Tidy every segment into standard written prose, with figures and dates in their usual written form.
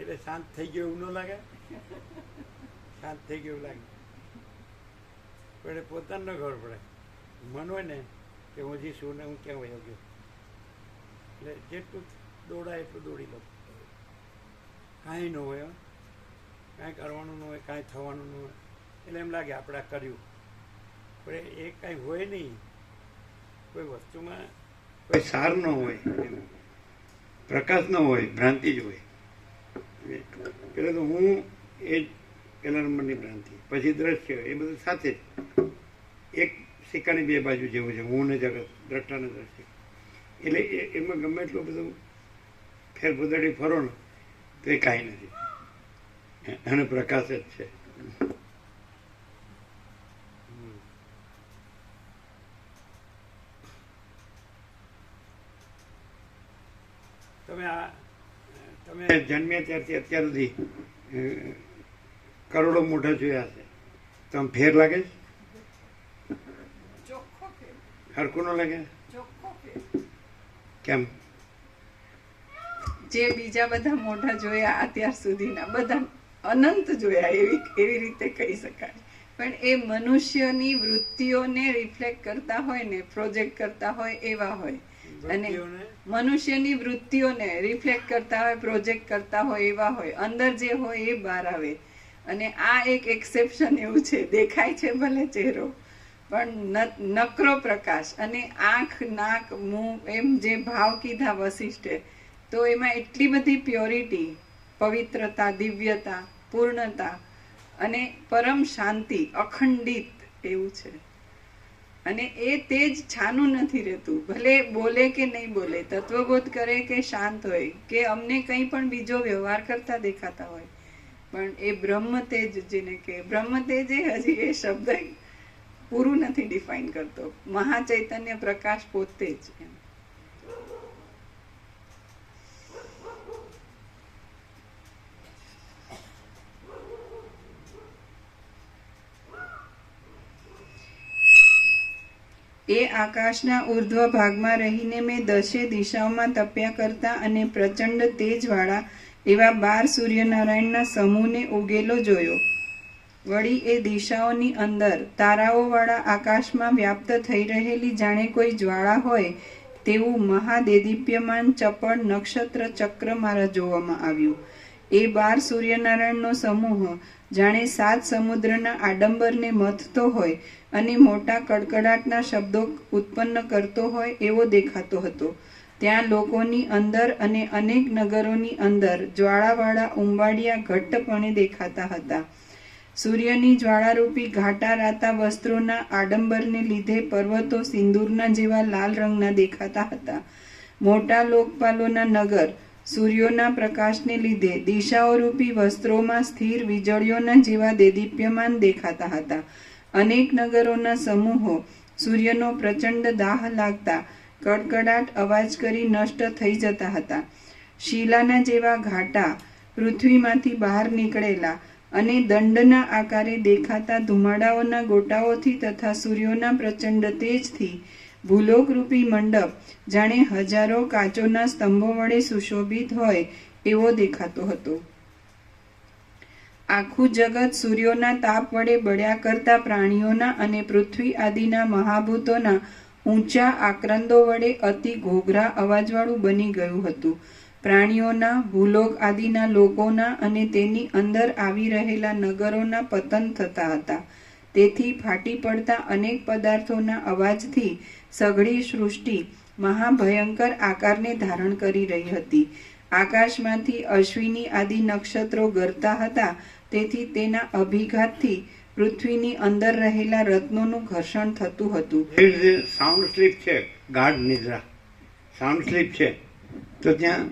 એટલે શાંત થઈ ગયું એવું ન લાગે? શાંત થઈ ગયું લાગે પણ પોતાને ન ખબર પડે. મન હોય ને કે હું હજી શું ને હું ક્યાં વયો ગયો, એટલે જેટલું દોડાય એટલું દોડી લઉં. કાંઈ ન હોય, કાંઈ કરવાનું ન હોય, કાંઈ થવાનું ન હોય, એટલે એમ લાગે આપણે આ કર્યું. પણ એ કાંઈ હોય નહીં. કોઈ વસ્તુમાં કોઈ સાર ન હોય, પ્રકાશ ન હોય, ભ્રાંતિ જ હોય. પેલા તો હું એ જ પહેલા નંબરની ભ્રાંતિ, પછી દ્રશ્ય, એ બધું સાથે જ એક સિક્કાની બે બાજુ જેવું છે. હું ને જગત, દ્રષ્ટા ને દ્રશ્ય. એટલે એમાં ગમે એટલું બધું ફેરફુદડી ફરો ને તો એ કાંઈ નથી, અને પ્રકાશ જ છે. તમે જન્મ્યા ત્યારથી અત્યાર સુધી કરોડો મોઢા જોયા છે, તો આમ ફેર લાગે છે? હરખું ન લાગે? કેમ? જે બીજા બધા મોઢા જોયા અત્યાર સુધીના બધા અનંત જોયા એવી રીતે કહી શકાય. પણ એ મનુષ્યની વૃત્તિઓને રિફ્લેક્ટ કરતા હોય ને, પ્રોજેક્ટ કરતા હોય એવા હોય. અને મનુષ્યની વૃત્તિઓને રિફ્લેક્ટ કરતા હોય, પ્રોજેક્ટ કરતા હોય એવા હોય. અંદર જે હોય એ બહાર આવે. અને આ એક એક્સેપ્શન એવું છે, દેખાય છે ભલે ચહેરો પણ નકરો પ્રકાશ. અને આંખ, નાક, મું એમ જે ભાવ કીધા વશિષ્ઠે, તો એમાં એટલી બધી પ્યોરિટી, પવિત્રતા, દિવ્યતા, પૂર્ણતા અને પરમ શાંતિ, અખંડિત એવું છે. અને એ તેજ છાનું નથી રહેતું. ભલે બોલે કે નહીં બોલે, તત્વબોધ કરે કે શાંત હોય, કે અમને કંઈ પણ બીજો વ્યવહાર કરતા દેખાતા હોય, પણ એ બ્રહ્મ તેજ, જેને કે બ્રહ્મ તેજ, એ હજી એ શબ્દ પૂરું નથી ડિફાઇન કરતો. મહાચૈતન્ય પ્રકાશ પોતે જ. એ આકાશના ઉર્ધ્વ ભાગમાં રહીને મેં 10 દિશાઓમાં તપ્યા કરતા અને પ્રચંડ તેજવાળા એવા 12 સૂર્યનારાયણના સમૂહને ઉગેલો જોયો. વળી એ દિશાઓની અંદર તારાઓવાળા આકાશમાં વ્યાપ્ત થઈ રહેલી જાણે કોઈ જ્વાળા હોય તેવું મહાદેદીપ્યમાન ચપળ નક્ષત્ર ચક્ર મારા જોવામાં આવ્યું. એ 12 સૂર્યનારાયણનો સમૂહ જાણે 7 સમુદ્રના આડંબરને મથતો હોય અને મોટા કડકડાટના શબ્દો ઉત્પન્ન કરતો હોય એવો દેખાતો હતો. ત્યાં લોકોની અંદર અને અનેક નગરોની અંદર જ્વાળાવાળા ઉંબાડિયા ઘટ્ટપણે દેખાતા હતા. સૂર્યની જ્વાળારૂપી ઘાટા રાતા વસ્ત્રોના આડંબરને લીધે પર્વતો સિંદૂરના જેવા લાલ રંગના દેખાતા હતા. મોટા લોકપાલોના નગર સૂર્યોના પ્રકાશને લીધે દિશાઓરૂપી વસ્ત્રોમાં સ્થિર વીજળીઓના જેવા દેદીપ્યમાન દેખાતા હતા. અનેક નગરોના સમૂહો સૂર્યનો પ્રચંડ દાહ લાગતા કડકડાટ અવાજ કરી નષ્ટ થઈ જતા હતા. શીલાના જેવા ઘાટા પૃથ્વીમાંથી બહાર નીકળેલા અને દંડના આકારે દેખાતા ધુમાડાઓના ગોટાઓથી તથા સૂર્યોના પ્રચંડ તેજથી ભૂલોકરૂપી મંડપ જાણે હજારો કાચોના સ્તંભો વડે સુશોભિત હોય એવો દેખાતો હતો. આખું જગત સૂર્યોના તાપ વડે બળ્યા કરતા પ્રાણીઓના અને પૃથ્વી આદિના મહાભૂતોના ઊંચા આક્રંદો વડે અતિ ઘોઘરા અવાજવાળું બની ગયું હતું. પ્રાણીઓના, ભૂલોક આદિના લોકોના અને તેની અંદર આવી રહેલા નગરોના પતન થતા હતા. તેથી ફાટી પડતા અનેક પદાર્થોના અવાજથી સઘળી સૃષ્ટિ મહાભયંકર આકારને ધારણ કરી રહી હતી. આકાશમાંથી અશ્વિની આદિ નક્ષત્રો ગરતા હતા. તેથી તેના અભિઘાતથી પૃથ્વીની અંદર રહેલા રત્નોનું ઘર્ષણ થતું હતું. સાઉન્ડ સ્લીપ છે, ગાઢ નિદ્રા, સાઉન્ડ સ્લીપ છે, તો ત્યાં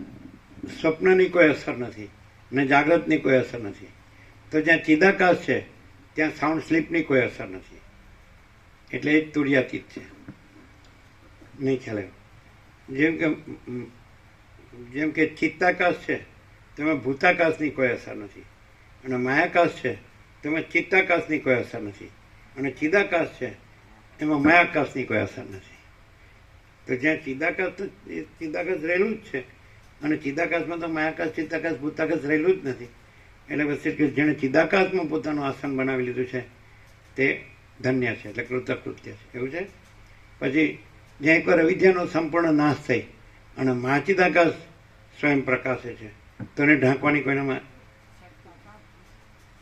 સ્વપ્નની કોઈ અસર નથી ને જાગ્રતની કોઈ અસર નથી. તો જ્યાં ચિદાકાશ છે ત્યાં સાઉન્ડ સ્લીપની કોઈ અસર નથી. એટલે એ તુર્યાતીત છે. નહીં ખ્યાલ આવ્યો? જેમ કે ચિત્તાકાશ છે તેમાં ભૂતાકાશની કોઈ અસર નથી, અને માયાકાશ છે તેમાં ચિત્તાકાશની કોઈ અસર નથી, અને ચિદાકાશ છે એમાં માયાકાશની કોઈ અસર નથી. તો જ્યાં ચિદાકાશ તો એ ચિદાકાશ રહેલું જ છે, અને ચિદાકાશમાં તો માયાકાશ ચિત્તાકાશ ભૂતાકાશ રહેલું જ નથી. એટલે પછી કે જેણે ચિદાકાશમાં પોતાનું આસન બનાવી લીધું છે તે ધન્ય છે, એટલે કૃતકૃત્ય છે, એવું છે. પછી જ્યાં એકવાર અવિદ્યાનો સંપૂર્ણ નાશ થઈ અને મહાચિદાકાશ સ્વયં પ્રકાશે છે, તો એને ઢાંકવાની કોઈનામાં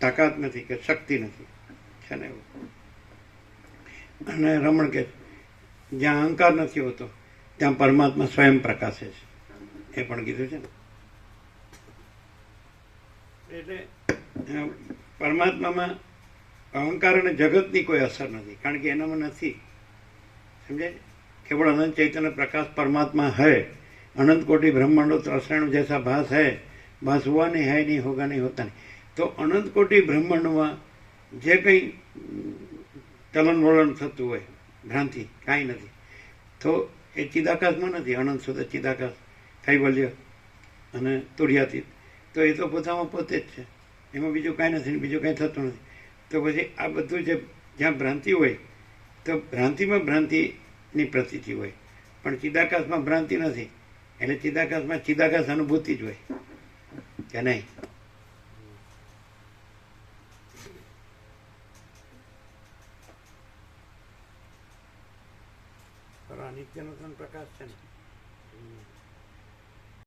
તાકાત નથી કે શક્તિ નથી, છે ને એવું. અને રમણ કે જ્યાં અહંકાર નથી હોતો ત્યાં પરમાત્મા સ્વયં પ્રકાશે છે, એ પણ કીધું છે ને. એટલે પરમાત્મામાં અહંકાર અને જગતની કોઈ અસર નથી, કારણ કે એનામાં નથી. સમજાય? केवल अनंत चैतन्य प्रकाश परमात्मा है. अनंत कोटि ब्रह्मांडों त्रसरण जैसा भास है, भास हुआ नहीं, है नहीं, होगा नहीं, होता नहीं. तो अनंत कोटि ब्रह्मांड में जे कई चलन वलन थતું હોય ભ્રાંતિ કાંઈ નથી, તો એ ચિદાકાશમાં નથી. અનંત શુદ્ધ ચિદાકાશ કૈવલ્ય અને તુર્યાતીત, તો એ તો પોતામાં પોતે જ છે, એમાં બીજું કાંઈ નથી, બીજું કાંઈ થતું નથી. તો પછી આ બધું જે જ્યાં ભ્રાંતિ હોય તો ભ્રાંતિમાં ભ્રાંતિની પ્રતીતિ હોય, પણ ચિદાકાશમાં ભ્રાંતિ નથી. એટલે ચિદાકાશમાં ચિદાકાશ અનુભૂતિ જ હોય કે નહીં. નિત્યનો પ્રકાશ છે ને.